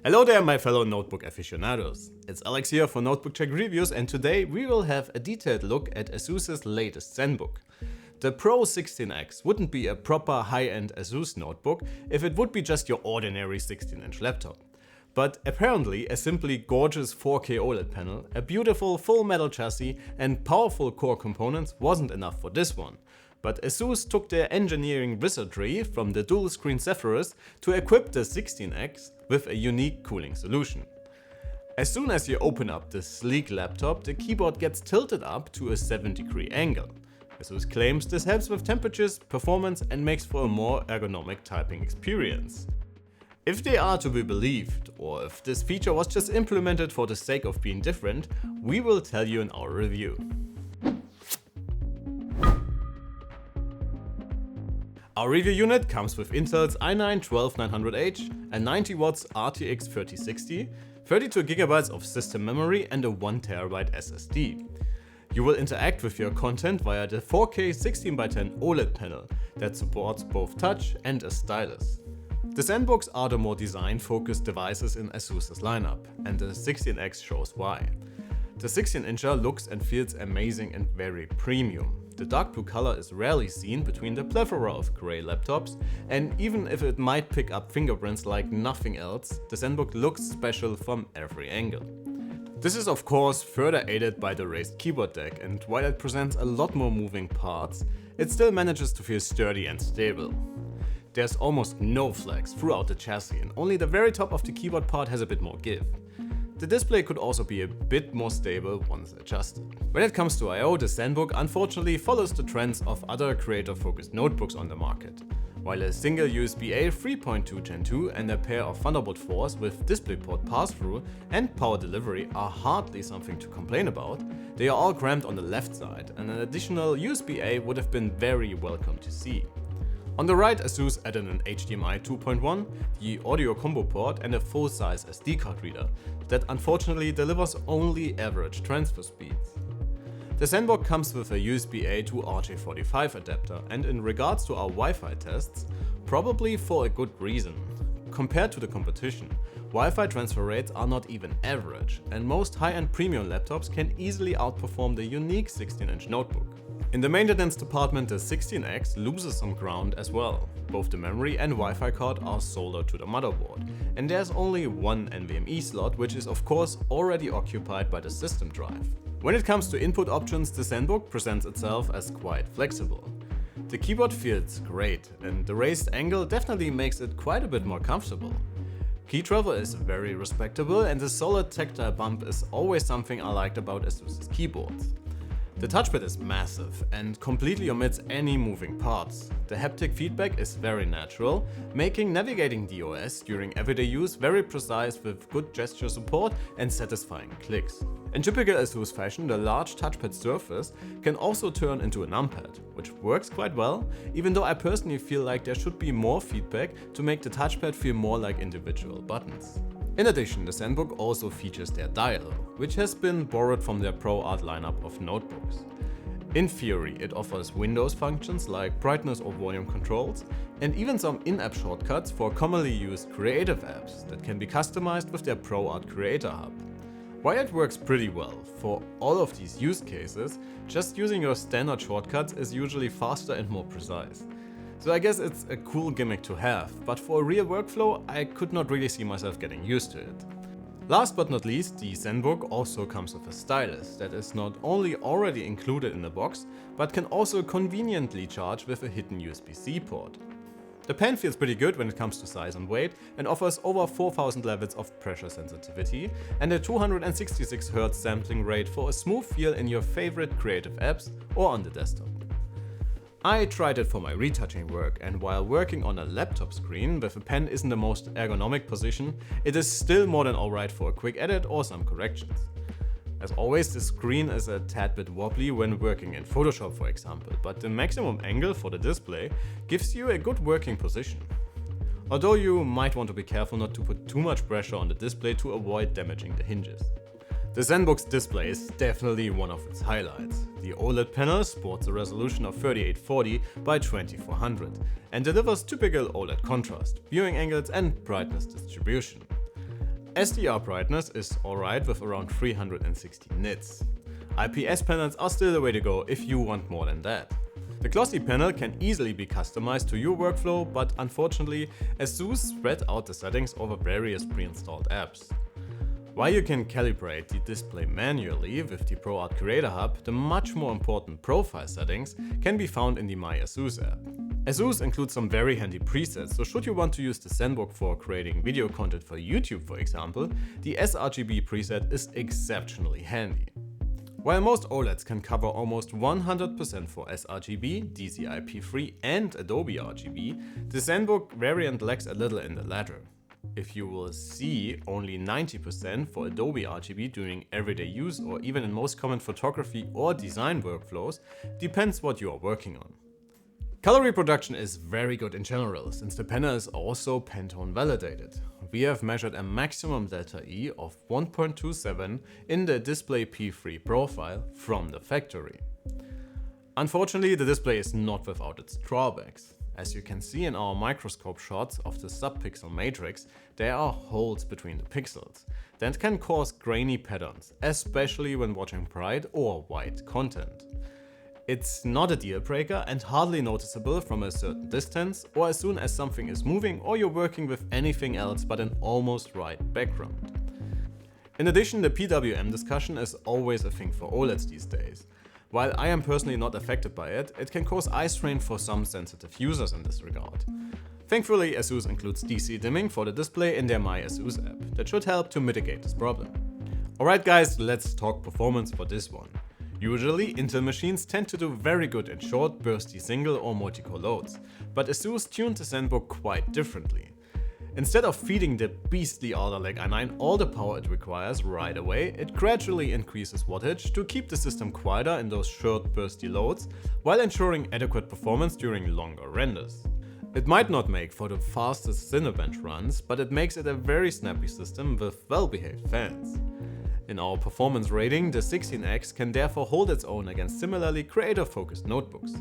Hello there my fellow notebook aficionados, it's Alex here for Notebook Check Reviews, and today we will have a detailed look at Asus's latest Zenbook. The Pro 16X wouldn't be a proper high-end Asus notebook if it would be just your ordinary 16-inch laptop. But apparently a simply gorgeous 4K OLED panel, a beautiful full metal chassis and powerful core components wasn't enough for this one. But Asus took their engineering wizardry from the dual-screen Zephyrus to equip the 16X with a unique cooling solution. As soon as you open up this sleek laptop, the keyboard gets tilted up to a 7-degree angle. Asus claims this helps with temperatures, performance and makes for a more ergonomic typing experience. If they are to be believed, or if this feature was just implemented for the sake of being different, we will tell you in our review. Our review unit comes with Intel's i9-12900H, a 90W RTX 3060, 32GB of system memory and a 1TB SSD. You will interact with your content via the 4K 16x10 OLED panel that supports both touch and a stylus. The Zenbooks are the more design-focused devices in Asus's lineup, and the 16X shows why. The 16-incher looks and feels amazing and very premium. The dark blue color is rarely seen between the plethora of grey laptops, and even if it might pick up fingerprints like nothing else, the Zenbook looks special from every angle. This is of course further aided by the raised keyboard deck, and while it presents a lot more moving parts, it still manages to feel sturdy and stable. There's almost no flex throughout the chassis, and only the very top of the keyboard part has a bit more give. The display could also be a bit more stable once adjusted. When it comes to I/O, the Zenbook unfortunately follows the trends of other creator-focused notebooks on the market. While a single USB-A 3.2 Gen 2 and a pair of Thunderbolt 4s with DisplayPort pass-through and power delivery are hardly something to complain about, they are all crammed on the left side, and an additional USB-A would have been very welcome to see. On the right, Asus added an HDMI 2.1, the audio combo port and a full-size SD card reader that unfortunately delivers only average transfer speeds. The Zenbook comes with a USB-A to RJ45 adapter, and in regards to our Wi-Fi tests, probably for a good reason. Compared to the competition, Wi-Fi transfer rates are not even average, and most high-end premium laptops can easily outperform the unique 16-inch notebook. In the maintenance department, the 16X loses some ground as well. Both the memory and Wi-Fi card are soldered to the motherboard, and there's only one NVMe slot, which is of course already occupied by the system drive. When it comes to input options, the Zenbook presents itself as quite flexible. The keyboard feels great, and the raised angle definitely makes it quite a bit more comfortable. Key travel is very respectable, and the solid tactile bump is always something I liked about Asus's keyboards. The touchpad is massive and completely omits any moving parts. The haptic feedback is very natural, making navigating the OS during everyday use very precise with good gesture support and satisfying clicks. In typical Asus fashion, the large touchpad surface can also turn into a numpad, which works quite well, even though I personally feel like there should be more feedback to make the touchpad feel more like individual buttons. In addition, the Zenbook also features their dial, which has been borrowed from their ProArt lineup of notebooks. In theory, it offers Windows functions like brightness or volume controls, and even some in-app shortcuts for commonly used creative apps that can be customized with their ProArt Creator Hub. While it works pretty well for all of these use cases, just using your standard shortcuts is usually faster and more precise. So I guess it's a cool gimmick to have, but for a real workflow I could not really see myself getting used to it. Last but not least, the Zenbook also comes with a stylus that is not only already included in the box, but can also conveniently charge with a hidden USB-C port. The pen feels pretty good when it comes to size and weight, and offers over 4000 levels of pressure sensitivity and a 266Hz sampling rate for a smooth feel in your favorite creative apps or on the desktop. I tried it for my retouching work, and while working on a laptop screen with a pen isn't the most ergonomic position, it is still more than alright for a quick edit or some corrections. As always, the screen is a tad bit wobbly when working in Photoshop for example, but the maximum angle for the display gives you a good working position. Although you might want to be careful not to put too much pressure on the display to avoid damaging the hinges. The Zenbook's display is definitely one of its highlights. The OLED panel sports a resolution of 3840 by 2400 and delivers typical OLED contrast, viewing angles and brightness distribution. SDR brightness is alright with around 360 nits. IPS panels are still the way to go if you want more than that. The glossy panel can easily be customized to your workflow, but unfortunately Asus spread out the settings over various pre-installed apps. While you can calibrate the display manually with the ProArt Creator Hub, the much more important profile settings can be found in the My Asus app. Asus includes some very handy presets, so should you want to use the Zenbook for creating video content for YouTube for example, the sRGB preset is exceptionally handy. While most OLEDs can cover almost 100% for sRGB, DCI-P3 and Adobe RGB, the Zenbook variant lacks a little in the latter. If you will see only 90% for Adobe RGB during everyday use or even in most common photography or design workflows, depends what you are working on. Color reproduction is very good in general, since the panel is also Pantone validated. We have measured a maximum delta E of 1.27 in the Display P3 profile from the factory. Unfortunately, the display is not without its drawbacks. As you can see in our microscope shots of the subpixel matrix, there are holes between the pixels that can cause grainy patterns, especially when watching bright or white content. It's not a deal breaker and hardly noticeable from a certain distance or as soon as something is moving or you're working with anything else but an almost right background. In addition, the PWM discussion is always a thing for OLEDs these days. While I am personally not affected by it, it can cause eye strain for some sensitive users in this regard. Thankfully, Asus includes DC dimming for the display in their My Asus app. That should help to mitigate this problem. Alright guys, let's talk performance for this one. Usually, Intel machines tend to do very good in short, bursty single or multi-core loads, but Asus tuned the Zenbook quite differently. Instead of feeding the beastly Alder Lake i9 all the power it requires right away, it gradually increases wattage to keep the system quieter in those short, bursty loads, while ensuring adequate performance during longer renders. It might not make for the fastest Cinebench runs, but it makes it a very snappy system with well-behaved fans. In our performance rating, the 16X can therefore hold its own against similarly creator-focused notebooks.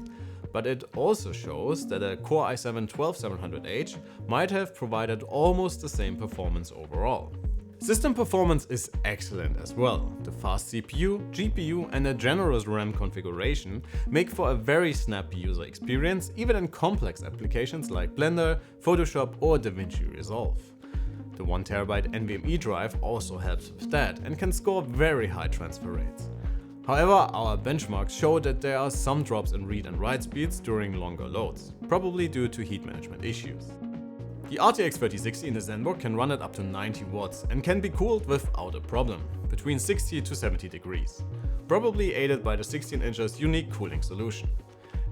But it also shows that a Core i7-12700H might have provided almost the same performance overall. System performance is excellent as well. The fast CPU, GPU and a generous RAM configuration make for a very snappy user experience even in complex applications like Blender, Photoshop or DaVinci Resolve. The 1TB NVMe drive also helps with that and can score very high transfer rates. However, our benchmarks show that there are some drops in read and write speeds during longer loads, probably due to heat management issues. The RTX 3060 in the Zenbook can run at up to 90 watts and can be cooled without a problem, between 60 to 70 degrees, probably aided by the 16 inches unique cooling solution.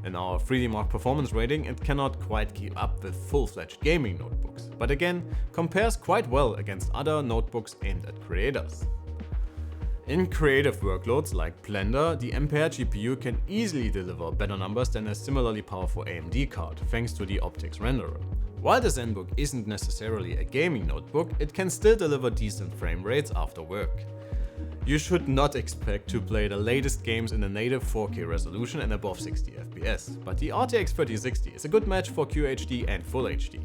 In our 3D Mark performance rating, it cannot quite keep up with full-fledged gaming notebooks, but again, compares quite well against other notebooks aimed at creators. In creative workloads like Blender, the Ampere GPU can easily deliver better numbers than a similarly powerful AMD card, thanks to the optics renderer. While the Zenbook isn't necessarily a gaming notebook, it can still deliver decent frame rates after work. You should not expect to play the latest games in a native 4K resolution and above 60 FPS, but the RTX 3060 is a good match for QHD and Full HD.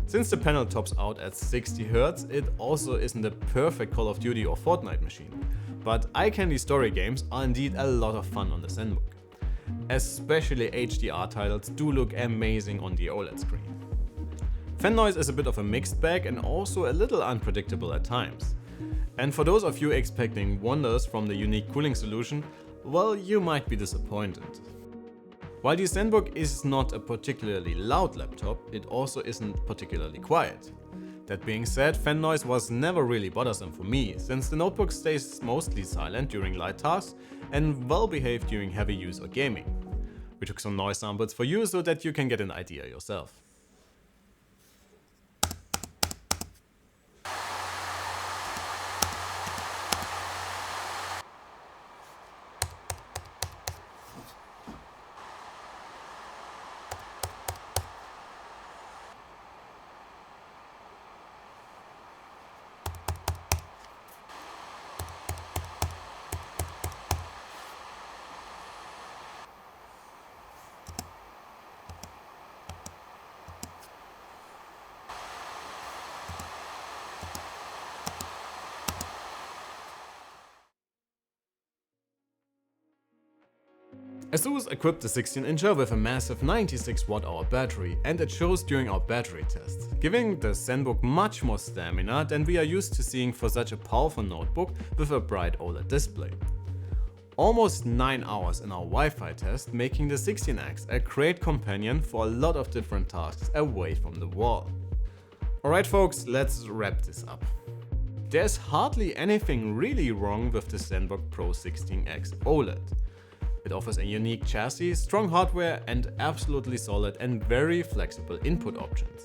Since the panel tops out at 60Hz, it also isn't a perfect Call of Duty or Fortnite machine, but eye-candy story games are indeed a lot of fun on the Zenbook. Especially HDR titles do look amazing on the OLED screen. Fan noise is a bit of a mixed bag and also a little unpredictable at times. And for those of you expecting wonders from the unique cooling solution, well, you might be disappointed. While the Zenbook is not a particularly loud laptop, it also isn't particularly quiet. That being said, fan noise was never really bothersome for me, since the notebook stays mostly silent during light tasks and well behaved during heavy use or gaming. We took some noise samples for you so that you can get an idea yourself. Asus equipped the 16-incher with a massive 96 Wh battery, and it shows during our battery test, giving the Zenbook much more stamina than we are used to seeing for such a powerful notebook with a bright OLED display. Almost 9 hours in our Wi-Fi test, making the 16X a great companion for a lot of different tasks away from the wall. Alright folks, let's wrap this up. There's hardly anything really wrong with the Zenbook Pro 16X OLED. It offers a unique chassis, strong hardware, and absolutely solid and very flexible input options.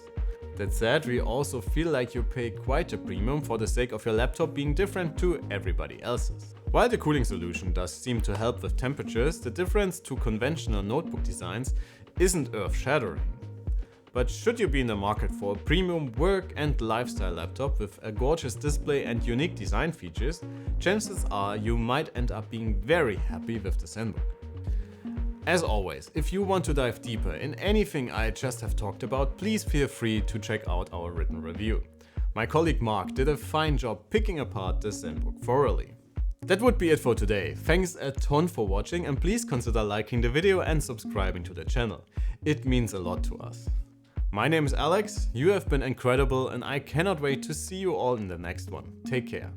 That said, we also feel like you pay quite a premium for the sake of your laptop being different to everybody else's. While the cooling solution does seem to help with temperatures, the difference to conventional notebook designs isn't earth-shattering. But should you be in the market for a premium work and lifestyle laptop with a gorgeous display and unique design features, chances are you might end up being very happy with the Zenbook. As always, if you want to dive deeper in anything I just have talked about, please feel free to check out our written review. My colleague Mark did a fine job picking apart the Zenbook thoroughly. That would be it for today. Thanks a ton for watching, and please consider liking the video and subscribing to the channel. It means a lot to us. My name is Alex, you have been incredible, and I cannot wait to see you all in the next one. Take care.